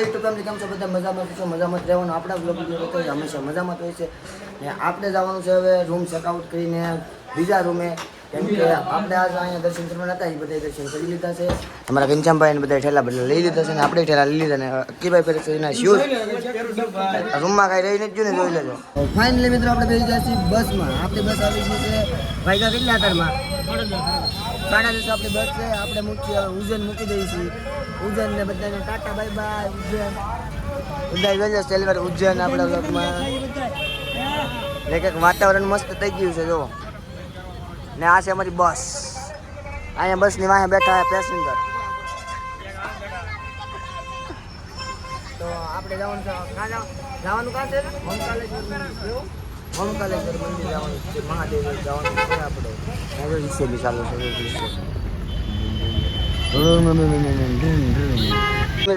YouTube family કેમ છો બધા મજામાં છો મજામાં જ રહેવાનું આપણા બ્લોગ વિડીયો તો હંમેશા મજામાં જ હોય છે ને આપણે જવાનું છે હવે રૂમ ચેકઆઉટ કરીને બીજા રૂમે કેમ કે આપણે આજ અહીંયા દર્શન કરવા હતા એ બધા દર્શન કરી લીધા છે અમારા ઘનશ્યામભાઈ બધા ઠેલા બદલા લઈ લીધા છે ને આપણે ઠેલા લઈ લીધા ને અક્કીભાઈ પહેરે છે એના શૂઝ રૂમમાં કાંઈ રહી નથી ને જોઈ લેજો ફાઇનલી મિત્રો આપણે બેસી ગયા છીએ બસમાં આપણી બસ આવી ગઈ છે ભાઈગા કેટલા આધારમાં 10:30 આપણી બસ છે આપણે ઉજ્જૈન મૂકી દઈએ છીએ ઉજ્જૈન ને બધાને ટાટા બાય બાય ઉજ્જૈન બધા જોઈએ સેલવાર ઉજ્જૈન આપણા બ્લોગમાં કંઈક વાતાવરણ મસ્ત થઈ ગયું છે જો ને આ છે અમારી બસ અહીંયા બસની વાહે બેઠા પેસેન્જર તો આપણે જવાનું છે જવાનું કાં છે ઓમકાલેશ્વર મંદિર જવાનું છે મહાદેવ જવાનું છે આપણે રિક્ષે બી ચાલુ છે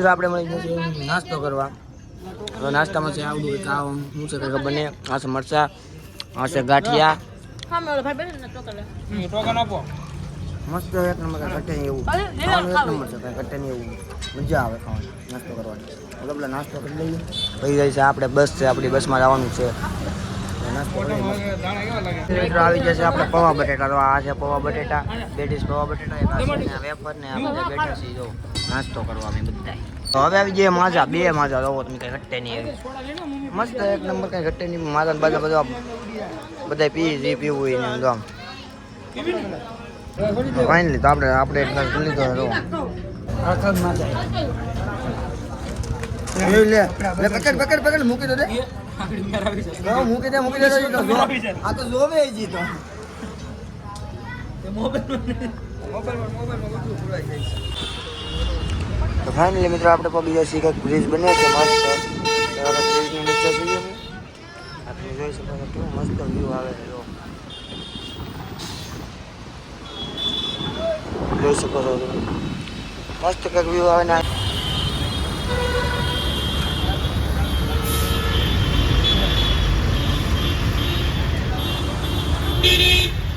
આપણે મળી જશે નાસ્તો કરવા નાસ્તામાં છે આવડું કંઈક આ શું છે કંઈ ખબર નહીં આ છે મરચા આ છે ગાંઠિયા મસ્ત એક નંબર ઘટે નહીં એવું ખાવાનું એક નંબર છે કંઈ ઘટે નહીં એવું મજા આવે ખાવાની નાસ્તો કરવાની એટલે પેલા નાસ્તો કરી લઈએ પછી જાય છે આપણે બસ છે આપણી બસમાં જવાનું છે નાસ્તો કરી મિત્રો આવી જશે આપણે પૌવા બટેટા તો આ છે પૌવા બટેટા બે ડીશ પૌવા બટેટા એક વેફર ને આ બધા બેઠા છે જો નાસ્તો કરવા અમે બધા તો હવે આવી જઈએ માજા બે માજા લો તમે કંઈ ઘટે નહીં એવી મસ્ત એક નંબર કંઈ ઘટે નહીં માજા બાજા બધા પી પીવું હોય ને આમ ફાઇનલી તો આપણે એક ગ્લાસ લીધો હતો લે પકડ મૂકી દો રે મૂકી દે આ તો જોવે જી તો ફાઇનલી મિત્રો આપણે પગી જઈએ કંઈક બ્રિજ બને છે મસ્ત બ્રિજની નીચે જોઈએ આપણે જોઈ શકો છો કેવું મસ્ત વ્યૂ આવે છે જોઈ શકો છો મસ્ત કંઈક વ્યૂ આવે ને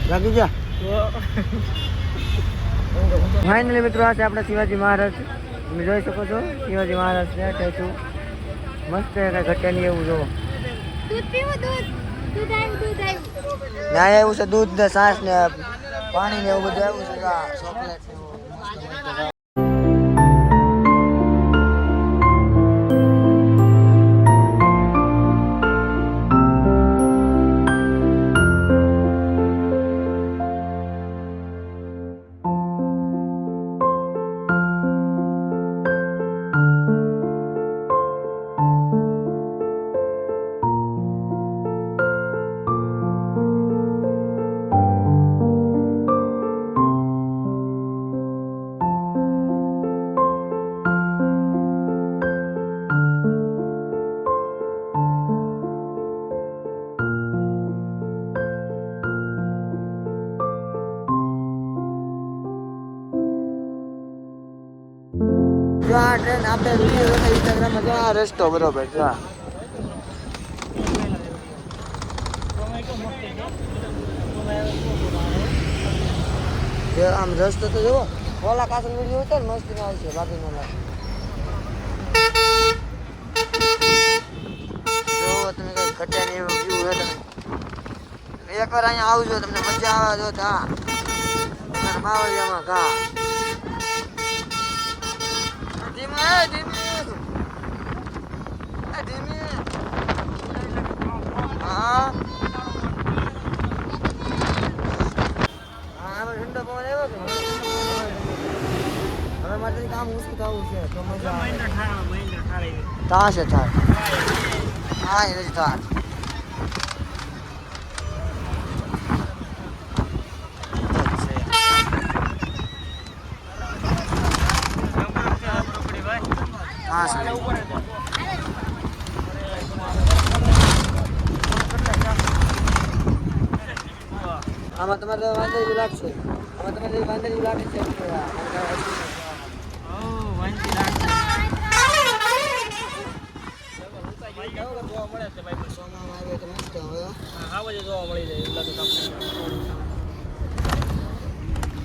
લાગી જા ફાઇનલી મિત્રો આ છે આપણા શિવાજી મહારાજ તમે જોઈ શકો છો શિવાજી મહારાજ છે સ્ટેચ્યુ મસ્ત કંઈ ઘટે નહીં એવું જો ના એવું છે દૂધ ને છાશ ને પાણી ને એવું બધું આવ્યું છે ચોકલેટ આ ટ્રેન આપણે ઇન્સ્ટાગ્રામમાં જો આ રસ્તો બરોબર છે આમ રસ્તો તો જુઓ ઓલા કાસલ વિડીયો હતો ને મસ્ત ના આવશે બાકી નો લાગે જો તમે કઈ ઘટે નહીં એવું વ્યૂ છે તમે એકવાર અહીંયા આવજો તમને મજા આવે જો તા બાવળિયામાં ઘા હવે મારે કામ ઓછું થવું છે તો મજા થાશે થાર હા એ નથી થાર આમાં તમારે વાંધો લાગશે આમાં તમારે વાંધો લાગે છે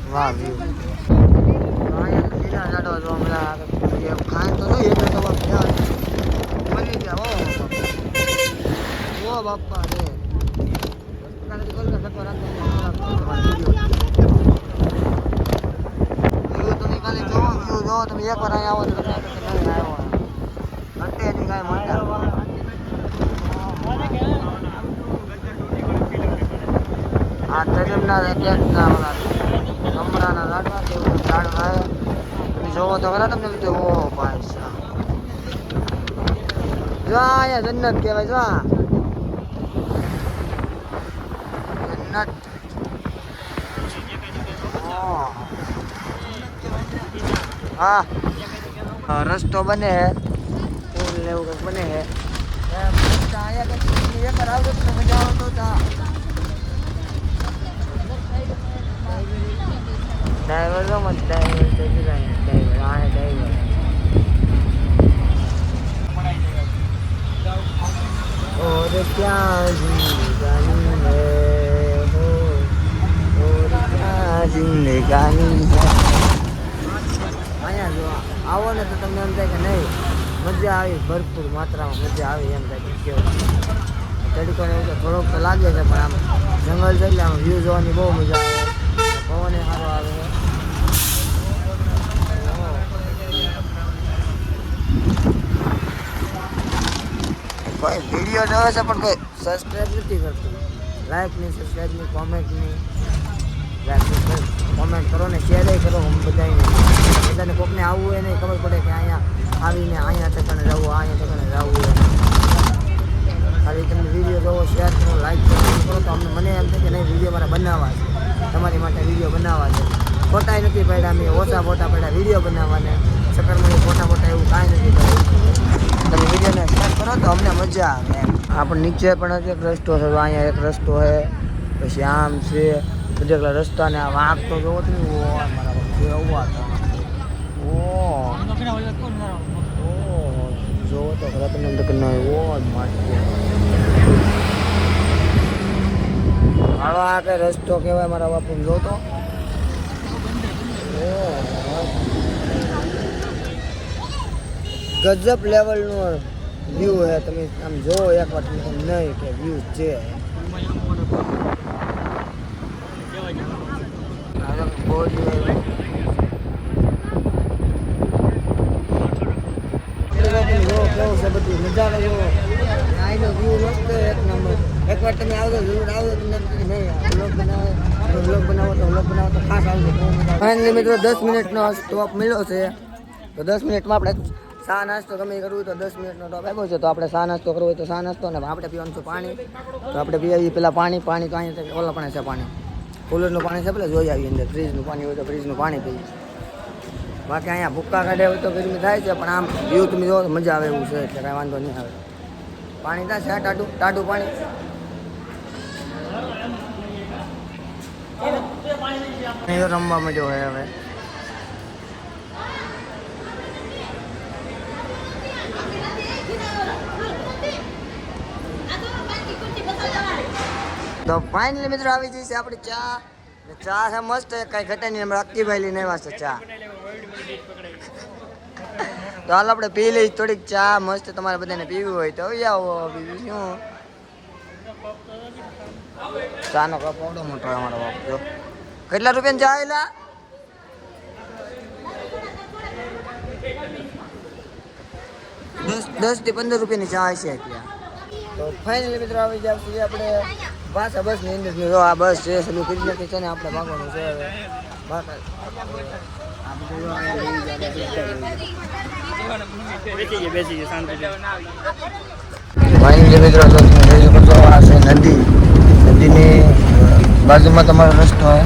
વાહ વ્યૂ ખાય તો નહીં એટલે તમારે બાપા રે તમે ખાલી જોવો વ્યૂ જોવો તમે એકવાર અહીંયા આવો તો તમે ઘંટે ની કાંઈ મળતા આ તજમના કેકના ઓલા કમરાના લાડવા કે એવું લાડવા તમે જોવો તો ખરા તમને બધું ઓ ભાઈ સાહેબ જો અહીંયા જન્નત કહેવાય જો જન્નત હા રસ્તો બને હે પુલ ને એવું કંઈક બને હે અહીંયા કંઈક એકવાર આવતો તો મજા આવતો હતા ડ્રાઈવર તો મત ડ્રાઈવર હા ડ્રાઈવર और क्या जिंदगानी है हो और क्या जिंदगानी है અહીંયા જો આવો ને તો તમને એમ થાય કે નહીં મજા આવી ભરપૂર માત્રામાં મજા આવી એમ થાય કે કેવું તડકો ને એવું થોડોક તો લાગે છે પણ આમ જંગલ છે એટલે આમ વ્યૂ જોવાની બહુ મજા આવે પવન સારો આવે કોઈ વિડીયો જોવે છે પણ કોઈ સબસ્ક્રાઈબ નથી કરતું લાઈક નહીં સબસ્ક્રાઈબ નહીં કોમેન્ટ નહીં કોમેન્ટ કરો ને શેર કરો બધાને કોકને આવવું હોય નહીં ખબર પડે કે અહીંયા આવીને અહીંયા ઠેકાણે જવું અહીંયા ઠેકાણે જવું હોય ખાલી તમે વિડીયો જોવો શેર કરો લાઈક કરો તો અમને મને એમ થાય કે નહીં વિડીયો મારે બનાવવા છે તમારી માટે વિડીયો બનાવવા છે ફોટા નથી પડ્યા મેં ઓછા ફોટા પડ્યા વિડીયો બનાવવાને ચક્કરમાં ફોટા એવું કાંઈ નથી કર્યું તમે વિડીયોને શેર કરો તો અમને મજા આવે એમ આપણે નીચે પણ એક રસ્તો છે અહીંયા એક રસ્તો છે પછી આમ છે બધા રસ્તાને આ વાંક તો જોવો તો મારા જોવો તો ખરા તમને હાલો આ કઈ રસ્તો કહેવાય મારા બાપુ જો તો ગજબ લેવલનું વ્યૂ હે તમે આમ જો એક વાર તમે નહીં કે વ્યૂ છે કેવું છે બધું નજારો જો અહીંનો વ્યૂ મસ્ત એક નંબર એકવાર તમે આવજો જરૂર આવજો તમને નહીં વ્લોગ બનાવો તો ખાસ આવજો ફાઇનલી મિત્રો 10 મિનિટનો સ્ટોપ મળ્યો છે તો 10 મિનિટમાં આપણે ચા નાસ્તો ગમે કરવું તો 10 મિનિટનો ટોપ આપ્યો છે તો આપણે ચા નાસ્તો કરવો હોય તો ચા નાસ્તો ને આપણે પીવાનું છે પાણી તો આપણે પીએ પેલા પાણી તો અહીંયા ઓલા પણ છે પાણી કુલરનું પાણી છે પેલા જોઈ આવીએ અંદર ફ્રીજનું પાણી હોય તો ફ્રીજનું પાણી પીએ બાકી અહીંયા ભૂક્કા કાઢે હોય તો ગરમી થાય છે પણ આમ વ્યૂ તમે જો મજા આવે એવું છે એટલે કાંઈ વાંધો નહીં આવે પાણી થાય છે ટાટું પાણી રમવા મળ્યો હોય હવે તો ફાઇનલી મિત્રો આવી જઈ છે આપણી ચા છે મસ્ત કઈ ઘટે નહીં હમણાં અક્કીભાઈ લઈને આવ્યા છે ચા તો હાલ આપણે પી લઈ થોડીક ચા મસ્ત તમારે બધાને પીવી હોય તો આવો બીજું શું ચાનો કપ આવડો મોટો અમારો બાપ જો કેટલા રૂપિયાની ચા આવેલા 10 થી 15 રૂપિયાની ચા હશે ત્યાં તો ફાઇનલી મિત્રો આવી જાવ સુધી આપણે પાછા બસની અંદર જો આ બસ છે સલું કરી નાખી છે ને આપણે ભાગવાનું છે હવે ફાઇનલી મિત્રો તો તમે જોઈ શકો છો આ છે નદીની બાજુમાં તમારો રસ્તો હોય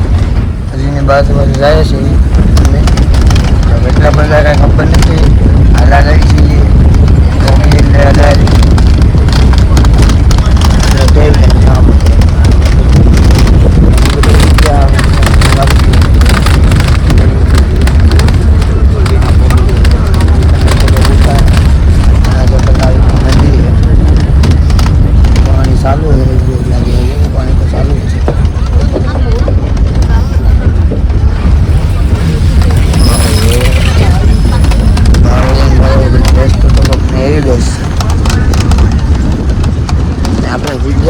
નદીની બાજુ જાય છે એટલા બધા કાંઈ ખબર નથી હાલા રહી છીએ આપણે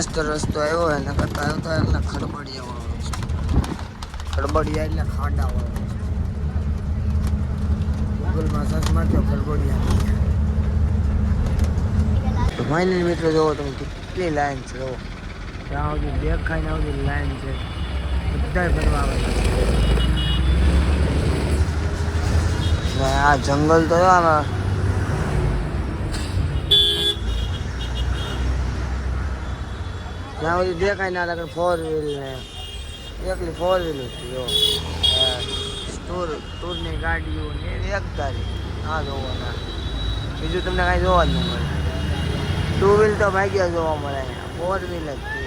મસ્ત રસ્તો આવ્યો એના કરતા આવ્યો તો એટલે ખડબડિયા વાળો રસ્તો. ખડબડિયા એટલે ખાડા વાળો રસ્તો. ગૂગલમાં સર્ચ મારજો ખડબડિયા. તો ફાઇનલી મિત્રો જોવો તમે કેટલી લાઈન છે. જોવો ત્યાં સુધી દેખાય ને સુધી લાઈન છે. બધા ફરવા આવેલા છે. આ જંગલ તો આમાં જ્યાં સુધી દેખાય ના લાગે. 4 વ્હીલ ને એકલી 4 વ્હીલ હતી. જો ટૂરની ગાડીઓ ને એક ગાડી આ જોવાના. બીજું તમને કાંઈ જોવા જ ન મળે. 2 વ્હીલ તો ભાગ્યા જોવા મળે. 4 વ્હીલ જ છે.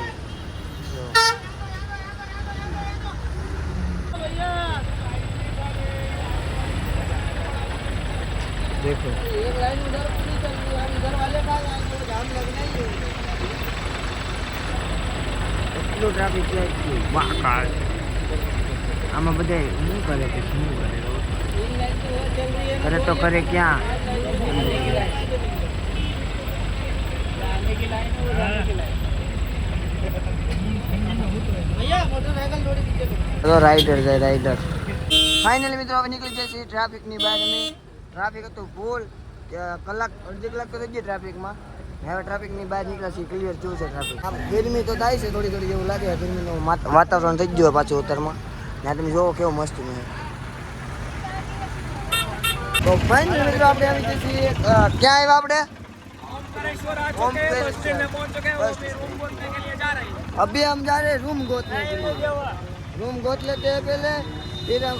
देखो एक लाइन उधर पूरी चल रही है. इधर वाले का जाम लगना ही है. એટલું ટ્રાફિક છે. વાહ કાર આમાં બધે શું કરે કે શું કરે કરે તો કરે ક્યાં. રાઈડર જાય રાઈડર. ફાઇનલી મિત્રો હવે નીકળી જશે ટ્રાફિકની બહાર. અમે ટ્રાફિક હતું ફૂલ કલાક અડધી કલાક તો થઈ ગઈ ટ્રાફિકમાં. હવે ટ્રાફિકની બહાર નીકળ્યા છીએ. ક્લિયર થયું છે ટ્રાફિક. ગરમી તો થાય છે થોડી થોડી એવું લાગે. ગરમીનું વાતાવરણ થઈ ગયું પાછું ઉત્તરમાં. ત્યાં તમે જોવો કેવું મસ્ત છે. તો ફાઇનલી મિત્રો આપણે આવી જઈએ છીએ. ક્યાં આવ્યા આપણે? अभी हम जा रहे रूम गोतने के लिए. रूम गोत लेते हैं पहले, फिर हम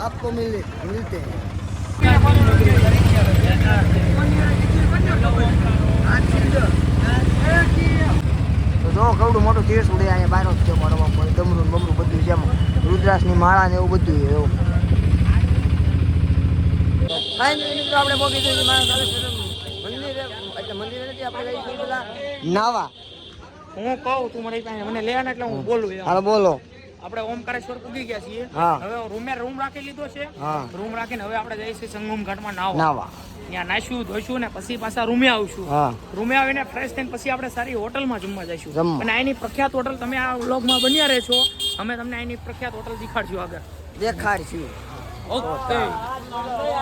आपको मिलते हैं. તો જો કવડું મોટું તીર્થ ઉડે અહીંયા બહાર જ છે. મળવા પડે ડમરું બમરું બધું જેમ રુદ્રાસની માળા ને એવું બધું એવું. ફાઇનલી મિત્રો આપણે પહોંચી જઈએ મંદિરે. એટલે મંદિરે નથી આપણે જઈએ પેલા નાવા. હું કહું તું મને લેવાના એટલે હું બોલું. હાલો બોલો. આપણે ઓમકારેશ્વર પૂગી ગયા છીએ. હવે રૂમ રાખી લીધો છે. રૂમ રાખીને હવે આપણે જઈશું સંગમ ઘાટમાં નાવા. ત્યાં નાઈશું ધોઈશું ને પછી પાછા રૂમે આવશું. રૂમે આવીને ફ્રેશ થઈને પછી આપણે સારી હોટલમાં જમવા જઈશું. અને આની પ્રખ્યાત હોટલ તમે આ વ્લોગમાં બન્યા રહેશો. અમે તમને આની પ્રખ્યાત હોટલ દેખાડશું આગળ. દેખાડશું. ઓકે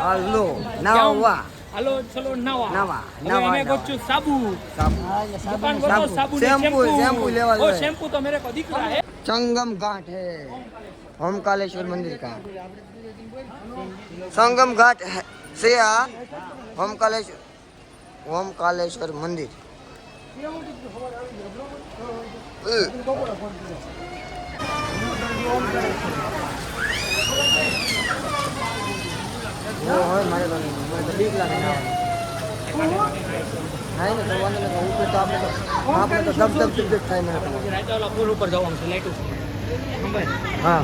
હાલો નાવા. હાલો ચલો નાવા. નાવા અમે ગોચું સાબુ. દુકાન ગોતો સાબુ ને શેમ્પू लेवा. ओ शैम्पू तो मेरे को दिख रहा है. संगम घाट है ओमकालेश्वर मंदिर का. संगम घाट से ओमकालेश्वर मंदिर. मारे तो ठीक लगे ना. नहीं ना तो वाले का ऊपर तो आपने तो दब થાય મને તો. રાતે ઓલા પુલ ઉપર જવાનું છે લાઈટ ઉપર. હા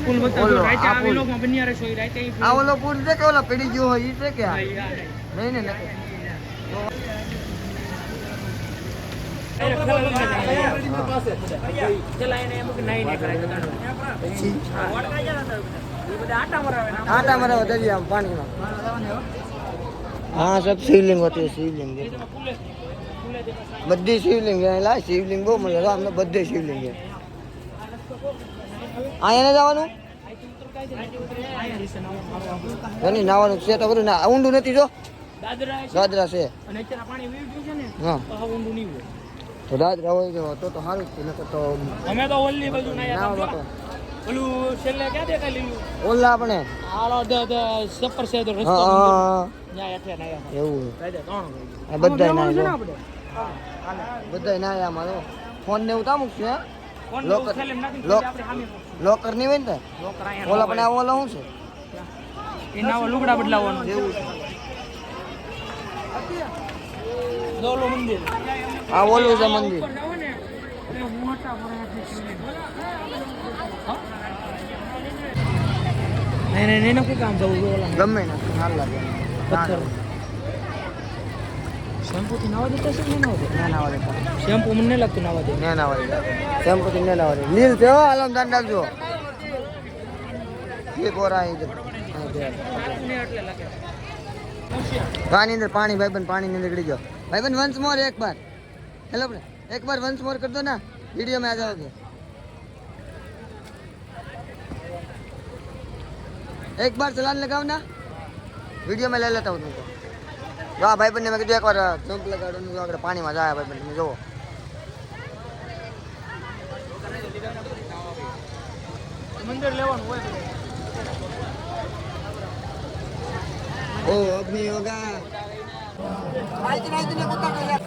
પુલ મત રાતે આ વ્લોગમાં બન્યા રહેશો. એ રાતે આ ઓલો પુલ છે કે ઓલા પડી ગયો હોય ઈ છે કે નહીં ને आटा मरा दरिया पानी में. हाँ सब शिवलिंग होती है. शिवलिंग बद्दी शिवलिंग है. ला शिवलिंग बहुत मजा हमने बद्दे शिवलिंग है. आया ना जवानू नहीं नावानू છે તો બધું ના ઊંડું નથી. જો દાદરા છે અને અત્યારે પાણી વીવ ગયું છે ને. હા તો ઊંડું નહીં હોય. તો દાદરા હોય તો સારું જ છે. નકર તો અમે તો ઓલી બાજુ ના ઓલું છેલ્લે ક્યાં દેખાય લીલું ઓલા આપણે હાલો સફર છે તો રસ્તો ત્યાં એટલે ના એવું રાતે 3 બધા ના બધા ના આમાં ફોન ને ઉતા મૂકશે. ફોન લોકર આપણે સામે લોકર ની હોય ને લોકર ઓલા પણ આ ઓલા શું છે એના લુગડા બદલાવવાનું એવું છે. દોલો મંદિર આ ઓલું છે મંદિર. નહીં કોઈ કામ જવું ગમે ને સારું લાગે. પથ્થર શેમ્પુ થી નાવા દેતા છે. ના નાવા દેતા શેમ્પુ મને નહીં લાગતું નાવા દે. નાવા દેતા શેમ્પુ થી નાવા દે. લીલ છે હો. આલમ દાન રાખજો. એ કોરા ઇધર પાણી અંદર પાણી ભાઈબંધ પાણી ની અંદર ગળી ગયો ભાઈબંધ. વન્સ મોર એક બાર હેલો આપણે एक बार वंस मोर कर दो ना, वीडियो में आ जाओगे। एक बार चलान लगाओ ना, वीडियो में ले लेता हूँ तुमको। वाह भाई बन्ने मैं एक बार जंप लगाड़ो तो आगे पानी में जाए भाई बन्ने जो મંદિર લેવાનું હોય ओ अग्नि होगा आइए ने कुत्ता को यार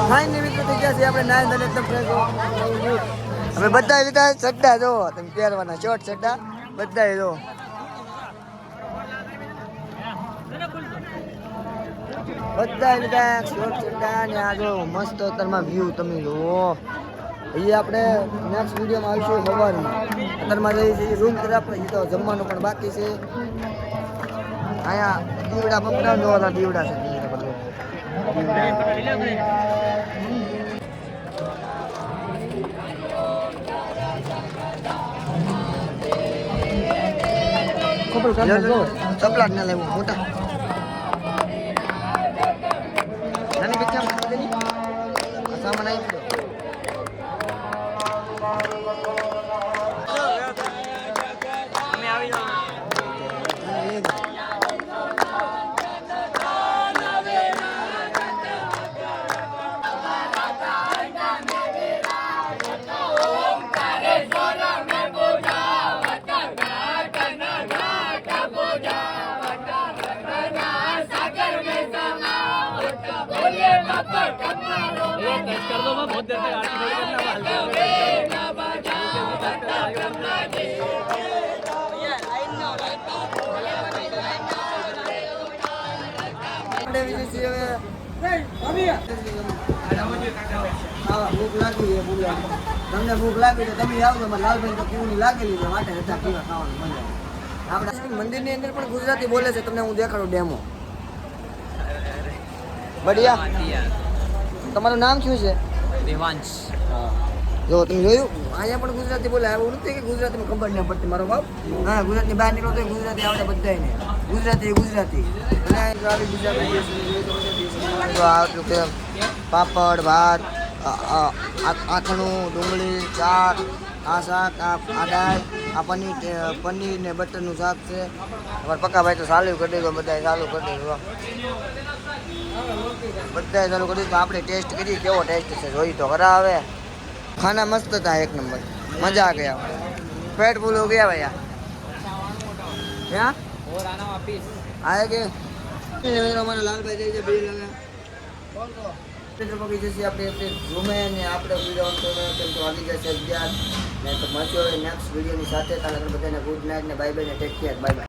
ફાઇનલી મિત્રો થઈ ગયા છે આપણે નાઈન અને એકદમ ફ્રેશ હવે બધા લીધા ચડ્ડા જો તમે પહેરવાના શોર્ટ ચડ્ડા બધા જો બધા લીધા શોર્ટ ચડ્ડા ને આ જો મસ્ત અત્યારમાં વ્યૂ તમે જુઓ એ આપણે નેક્સ્ટ વિડીયોમાં આવીશું સવારમાં અત્યારમાં જઈએ છીએ રૂમ તરફ એ તો જમવાનું પણ બાકી છે અહીંયા દીવડા પકડા જોવાના દીવડા છે ચપલા ના લેવું મોટા નાની પિક્ચર સામાન આવી ગયો અમે આવી જાવ कर दो मैं बहुत देर तक आरती थोड़ी ભૂખ લાગી છે તમને ભૂખ લાગી તો તમે આવો તો લાલભાઈ તો કેવું લાગેલી છે માટે હતા પીવા ખાવાનું મજા આપણે મંદિરની અંદર પણ ગુજરાતી બોલે છે તમને હું દેખાડું ડેમો બઢિયા તમારું નામ શું છે દેવાંશ જો તમે જોયું અહીંયા પણ ગુજરાતી બોલે એવું નથી કે ગુજરાતીમાં ખબર નહીં પડતી મારો બાપ હા ગુજરાતની બહાર નીકળો તો ગુજરાતી આવડે બધાને ગુજરાતી ગુજરાતી અને આવી ગુજરાતી આટલું કે પાપડ ભાત આથણું ડુંગળી શાક આ શાક આ દાળ આ પનીર ને બટરનું શાક છે અમારા પક્કાભાઈ તો ચાલુ કરી દીધું બધાએ ચાલુ કરી દીધું બધાએ ચાલુ કરી દીધું આપણે ટેસ્ટ કરીએ કેવો ટેસ્ટ છે જોઈ તો ખરા હવે खाना मस्त था एक नंबर मजा आ गया पेट फुल हो गया भैया क्या और आना वापिस आएंगे हमारा लाल भाई जैसे बिल लगा આપણે રૂમે ને આપણે વિડીયો કેમ તો આવી જશે 11 ને તો મળશું નેક્સ્ટ વિડીયોની સાથે તારા બધાને ગુડ નાઇટ ને બાય બાય ને ટેક કેર બાય બાય